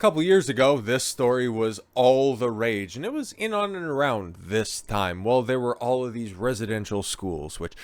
Couple years ago, this story was all the rage, and it was in on and around this time. Well, there were all of these residential schools, which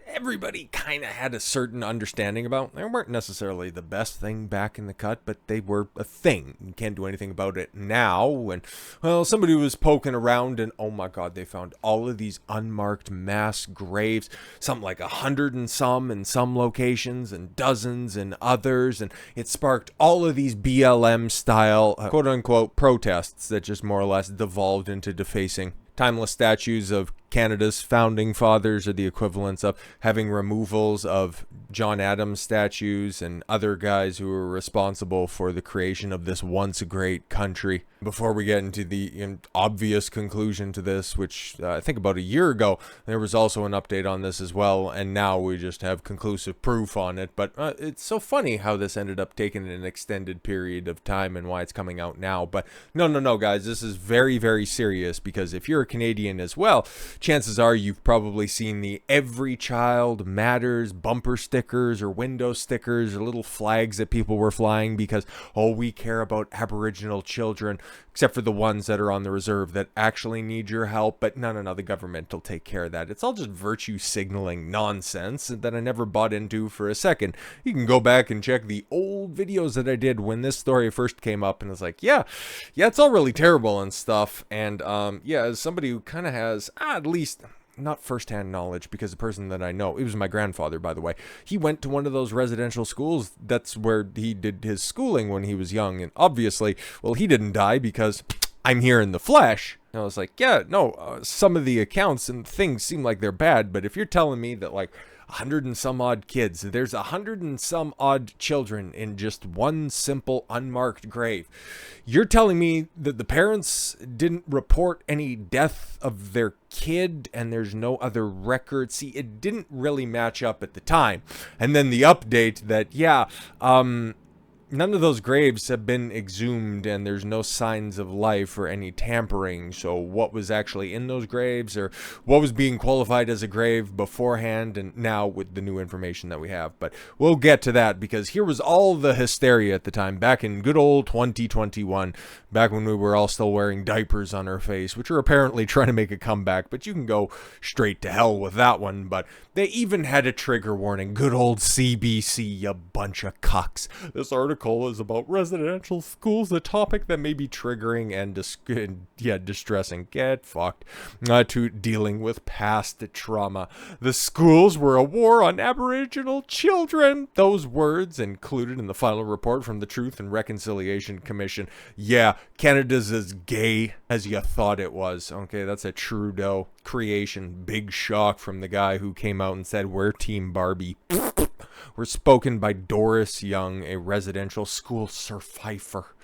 everybody kind of had a certain understanding about. They weren't necessarily the best thing back in the cut, but they were a thing. You can't do anything about it now. And, well, somebody was poking around, and oh my god, they found all of these unmarked mass graves, something like 100 and some in some locations, and dozens in others, and it sparked all of these BLM style quote-unquote protests that just more or less devolved into defacing timeless statues of Canada's founding fathers, are the equivalents of having removals of John Adams statues and other guys who were responsible for the creation of this once great country. Before we get into the obvious conclusion to this, which I think about a year ago, there was also an update on this as well, and now we just have conclusive proof on it. But it's so funny how this ended up taking an extended period of time and why it's coming out now. But no, guys, this is very, very serious, because if you're a Canadian as well, chances are you've probably seen the Every Child Matters bumper stickers or window stickers or little flags that people were flying because, oh, we care about Aboriginal children, except for the ones that are on the reserve that actually need your help. But no, the government will take care of that. It's all just virtue signaling nonsense that I never bought into for a second. You can go back and check the old videos that I did when this story first came up, and it's like, yeah, it's all really terrible and stuff. And as somebody who kind of has at least not firsthand knowledge, because the person that I know, it was my grandfather, by the way, he went to one of those residential schools. That's where he did his schooling when he was young. And obviously, well, he didn't die because I'm here in the flesh. And I was like, some of the accounts and things seem like they're bad, but if you're telling me that like 100 and some odd kids, there's 100 and some odd children in just one simple unmarked grave, you're telling me that the parents didn't report any death of their kid and there's no other record? See, it didn't really match up at the time. And then the update that, none of those graves have been exhumed and there's no signs of life or any tampering. So what was actually in those graves, or what was being qualified as a grave beforehand and now with the new information that we have. But we'll get to that, because here was all the hysteria at the time, back in good old 2021, back when we were all still wearing diapers on our face, which are apparently trying to make a comeback, but you can go straight to hell with that one. But they even had a trigger warning. Good old CBC, you bunch of cucks. This article is about residential schools, a topic that may be triggering and distressing. Get fucked. To dealing with past trauma. The schools were a war on Aboriginal children. Those words included in the final report from the Truth and Reconciliation Commission. Yeah, Canada's as gay as you thought it was. Okay, that's a Trudeau creation. Big shock from the guy who came out and said, we're Team Barbie. Were spoken by Doris Young, a residential school survivor.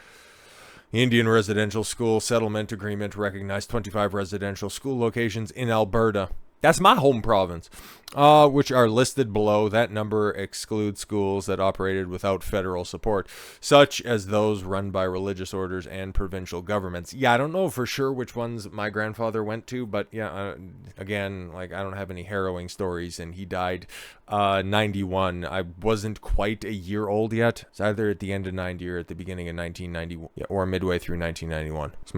The Indian Residential School Settlement Agreement recognized 25 residential school locations in Alberta. That's my home province, which are listed below. That number excludes schools that operated without federal support, such as those run by religious orders and provincial governments. Yeah, I don't know for sure which ones my grandfather went to, but again, like, I don't have any harrowing stories, and he died 91. I wasn't quite a year old yet. It's either at the end of 90 or at the beginning of 1991, or midway through 1991. It's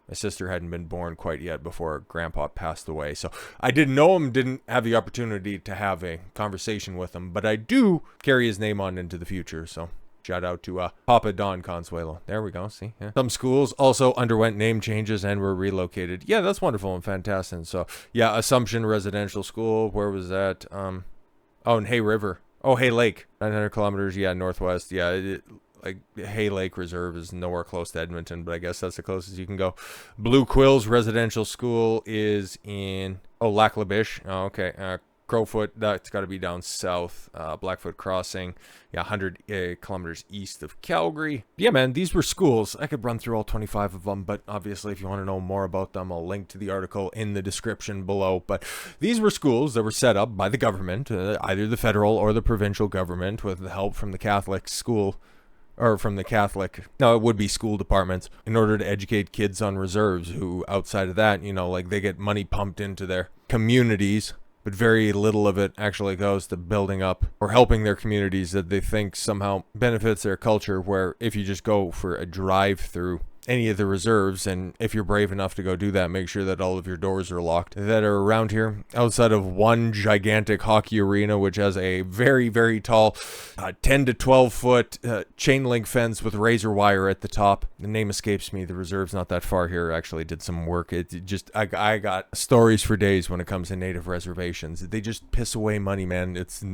my sister hadn't been born quite yet before Grandpa passed away. So I didn't know him, didn't have the opportunity to have a conversation with him. But I do carry his name on into the future. So shout out to Papa Don Consuelo. There we go. See? Yeah. Some schools also underwent name changes and were relocated. Yeah, that's wonderful and fantastic. So, yeah, Assumption Residential School. Where was that? In Hay River. Oh, Hay Lake. 900 kilometers, northwest. Yeah, like Hay Lake Reserve is nowhere close to Edmonton, but I guess that's the closest you can go. Blue Quills Residential School is in Lac La Biche. Oh, okay. Crowfoot, that's got to be down south. Blackfoot Crossing, 100 kilometers east of Calgary. Yeah, man, these were schools. I could run through all 25 of them, but obviously if you want to know more about them, I'll link to the article in the description below. But these were schools that were set up by the government, either the federal or the provincial government, with the help from the Catholic school, or from the Catholic, no, it would be school departments, in order to educate kids on reserves who, outside of that, they get money pumped into their communities but very little of it actually goes to building up or helping their communities that they think somehow benefits their culture, where if you just go for a drive through any of the reserves, and if you're brave enough to go do that, make sure that all of your doors are locked that are around here, outside of one gigantic hockey arena which has a very, very tall 10 to 12 foot chain link fence with razor wire at the top. The name escapes me. The reserve's not that far here. I actually did some work. I got stories for days when it comes to native reservations. They just piss away money, man. It's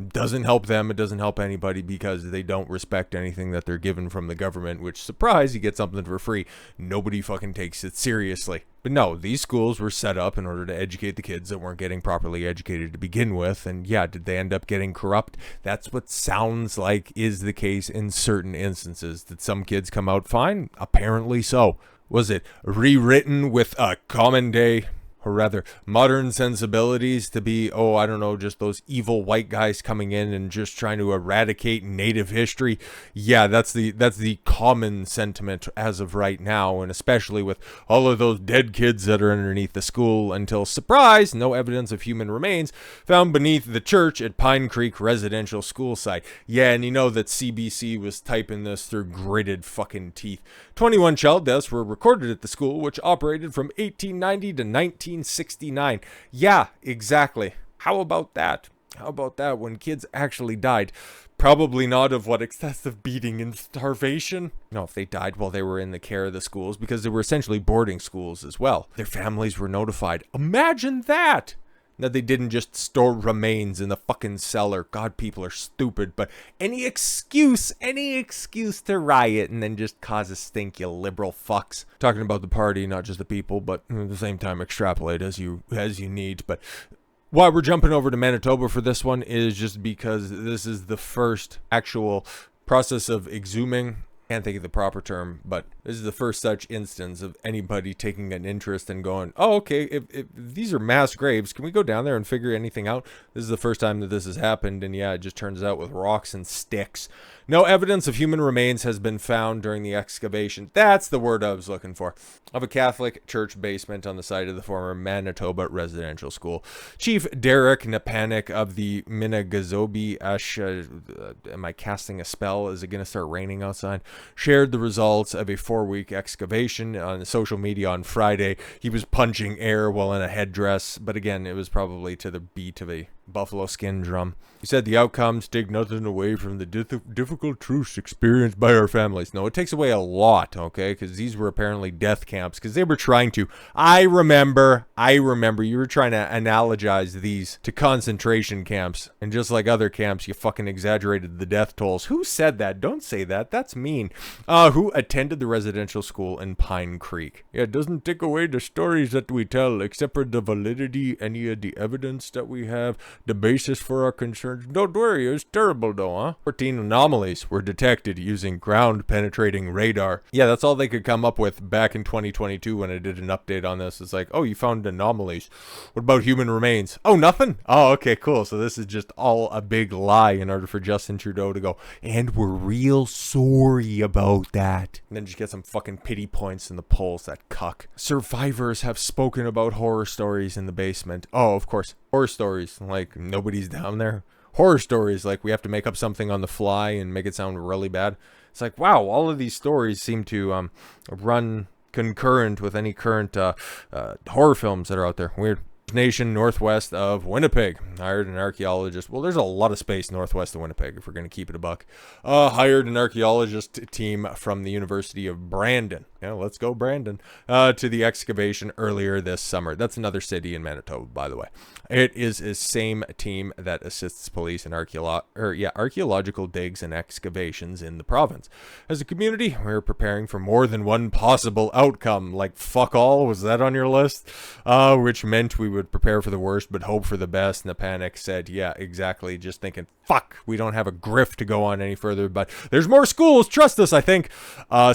doesn't help them. It doesn't help anybody, because they don't respect anything that they're given from the government, which, surprise, you get something for free. Nobody fucking takes it seriously. But no, these schools were set up in order to educate the kids that weren't getting properly educated to begin with. And yeah, did they end up getting corrupt? That's what sounds like is the case in certain instances. Did some kids come out fine? Apparently so. Was it rewritten with a common day, or rather modern sensibilities, to be, oh, I don't know, just those evil white guys coming in and just trying to eradicate native history? Yeah, that's the common sentiment as of right now, and especially with all of those dead kids that are underneath the school, until, surprise, no evidence of human remains found beneath the church at Pine Creek Residential School site. Yeah, and you know that CBC was typing this through gritted fucking teeth. 21 child deaths were recorded at the school, which operated from 1890 to 1969. Yeah, exactly. How about that? How about that when kids actually died? Probably not of what, excessive beating and starvation? No, if they died while they were in the care of the schools, because they were essentially boarding schools as well. Their families were notified. Imagine that! That they didn't just store remains in the fucking cellar. God, people are stupid, but any excuse to riot and then just cause a stink, you liberal fucks. Talking about the party, not just the people, but at the same time extrapolate as you need. But why we're jumping over to Manitoba for this one is just because this is the first actual process of exhuming. Can't think of the proper term, but this is the first such instance of anybody taking an interest and going, oh, okay, if these are mass graves, can we go down there and figure anything out? This is the first time that this has happened, and yeah, it just turns out with rocks and sticks. No evidence of human remains has been found during the excavation. That's the word I was looking for. Of a Catholic church basement on the site of the former Manitoba Residential School. Chief Derek Nepinak of the Minagazobi am I casting a spell? Is it going to start raining outside? Shared the results of a 4-week excavation on social media on Friday. He was punching air while in a headdress, but again, it was probably to the beat of a buffalo skin drum. He said the outcomes take nothing away from the difficult truths experienced by our families. No, it takes away a lot, okay? Because these were apparently death camps, because they were trying to, I remember, you were trying to analogize these to concentration camps, and just like other camps, you fucking exaggerated the death tolls. Who said that? Don't say that. That's mean. Who attended the residential school in Pine Creek. Yeah, it doesn't take away the stories that we tell, except for the validity, any of the evidence that we have, the basis for our concerns. Don't worry, it was terrible though, huh? 14 anomalies were detected using ground-penetrating radar. Yeah, that's all they could come up with back in 2022 when I did an update on this. It's like, oh, you found anomalies. What about human remains? Oh, nothing? Oh, okay, cool. So this is just all a big lie in order for Justin Trudeau to go, and we're real sorry about that. And then just get some fucking pity points in the polls, that cuck. Survivors have spoken about horror stories in the basement. Oh, of course. Horror stories, like nobody's down there. Horror stories, like we have to make up something on the fly and make it sound really bad. It's like, wow, all of these stories seem to run concurrent with any current horror films that are out there. Weird. Nation northwest of Winnipeg hired an archaeologist. Well, there's a lot of space northwest of Winnipeg if we're going to keep it a buck. Hired an archaeologist team from the University of Brandon. Yeah, let's go Brandon. To the excavation earlier this summer. That's another city in Manitoba, by the way. It is the same team that assists police in archaeological digs and excavations in the province. As a community, we're preparing for more than one possible outcome. Like, fuck all, was that on your list? Which meant we would prepare for the worst but hope for the best. Nepinak said, yeah, exactly. Just thinking, fuck, we don't have a grift to go on any further, but there's more schools. Trust us, I think.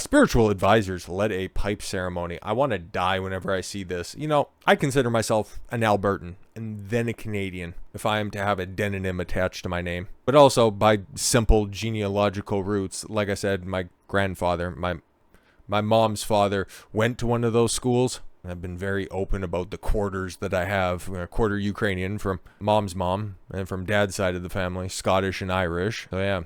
Spiritual advisors led a pipe ceremony. I want to die whenever I see this. You know, I consider myself an Albertan and then a Canadian if I am to have a demonym attached to my name. But also by simple genealogical roots. Like I said, my grandfather, my mom's father went to one of those schools. I've been very open about the quarters that I have. A quarter Ukrainian from mom's mom, and from dad's side of the family, Scottish and Irish. So yeah,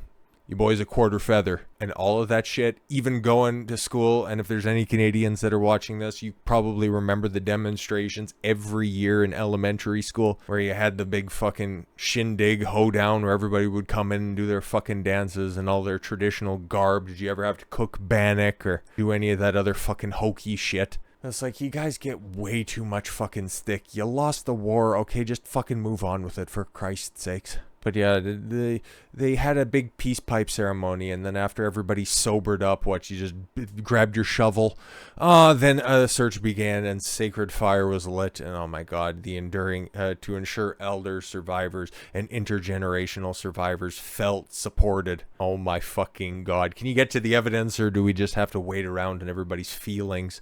you boys a quarter feather. And all of that shit, even going to school, and if there's any Canadians that are watching this, you probably remember the demonstrations every year in elementary school where you had the big fucking shindig hoedown where everybody would come in and do their fucking dances and all their traditional garb. Did you ever have to cook bannock or do any of that other fucking hokey shit? It's like, you guys get way too much fucking stick. You lost the war, okay, just fucking move on with it, for Christ's sakes. But yeah, they had a big peace pipe ceremony, and then after everybody sobered up, you just grabbed your shovel. Then a search began, and sacred fire was lit, and oh my god, the enduring, to ensure elder survivors and intergenerational survivors felt supported. Oh my fucking god. Can you get to the evidence, or do we just have to wait around in everybody's feelings?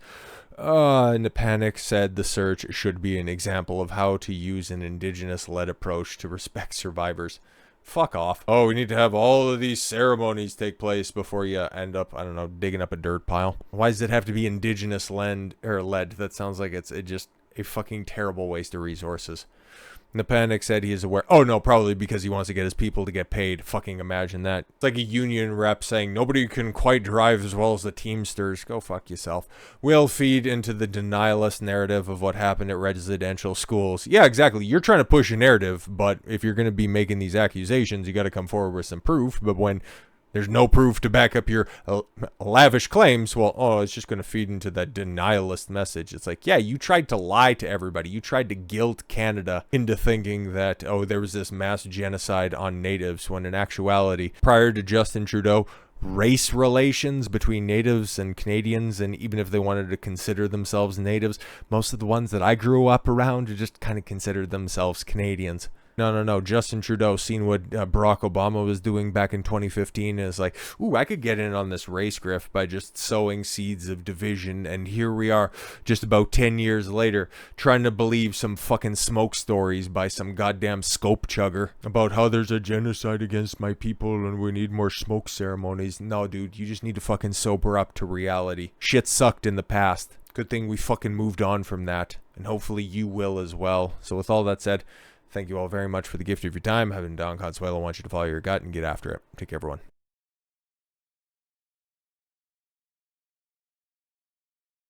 Nepinak said the search should be an example of how to use an indigenous-led approach to respect survivors. Fuck off. Oh, we need to have all of these ceremonies take place before you end up, I don't know, digging up a dirt pile. Why does it have to be indigenous-led? That sounds like it's just a fucking terrible waste of resources. Nepinak said he is aware. Oh no, probably because he wants to get his people to get paid. Fucking imagine that. It's like a union rep saying nobody can quite drive as well as the Teamsters. Go fuck yourself. We'll feed into the denialist narrative of what happened at residential schools. Yeah, exactly. You're trying to push a narrative, but if you're going to be making these accusations, you got to come forward with some proof. But when there's no proof to back up your lavish claims, well, it's just going to feed into that denialist message. It's like, yeah, you tried to lie to everybody. You tried to guilt Canada into thinking that, there was this mass genocide on natives, when in actuality, prior to Justin Trudeau, race relations between natives and Canadians, and even if they wanted to consider themselves natives, most of the ones that I grew up around just kind of considered themselves Canadians. No. Justin Trudeau, seen what Barack Obama was doing back in 2015, is like, ooh, I could get in on this race grift by just sowing seeds of division. And here we are, just about 10 years later, trying to believe some fucking smoke stories by some goddamn scope chugger about how there's a genocide against my people and we need more smoke ceremonies. No, dude, you just need to fucking sober up to reality. Shit sucked in the past. Good thing we fucking moved on from that. And hopefully you will as well. So with all that said, thank you all very much for the gift of your time. I've been Don Consuelo. I want you to follow your gut and get after it. Take care, everyone.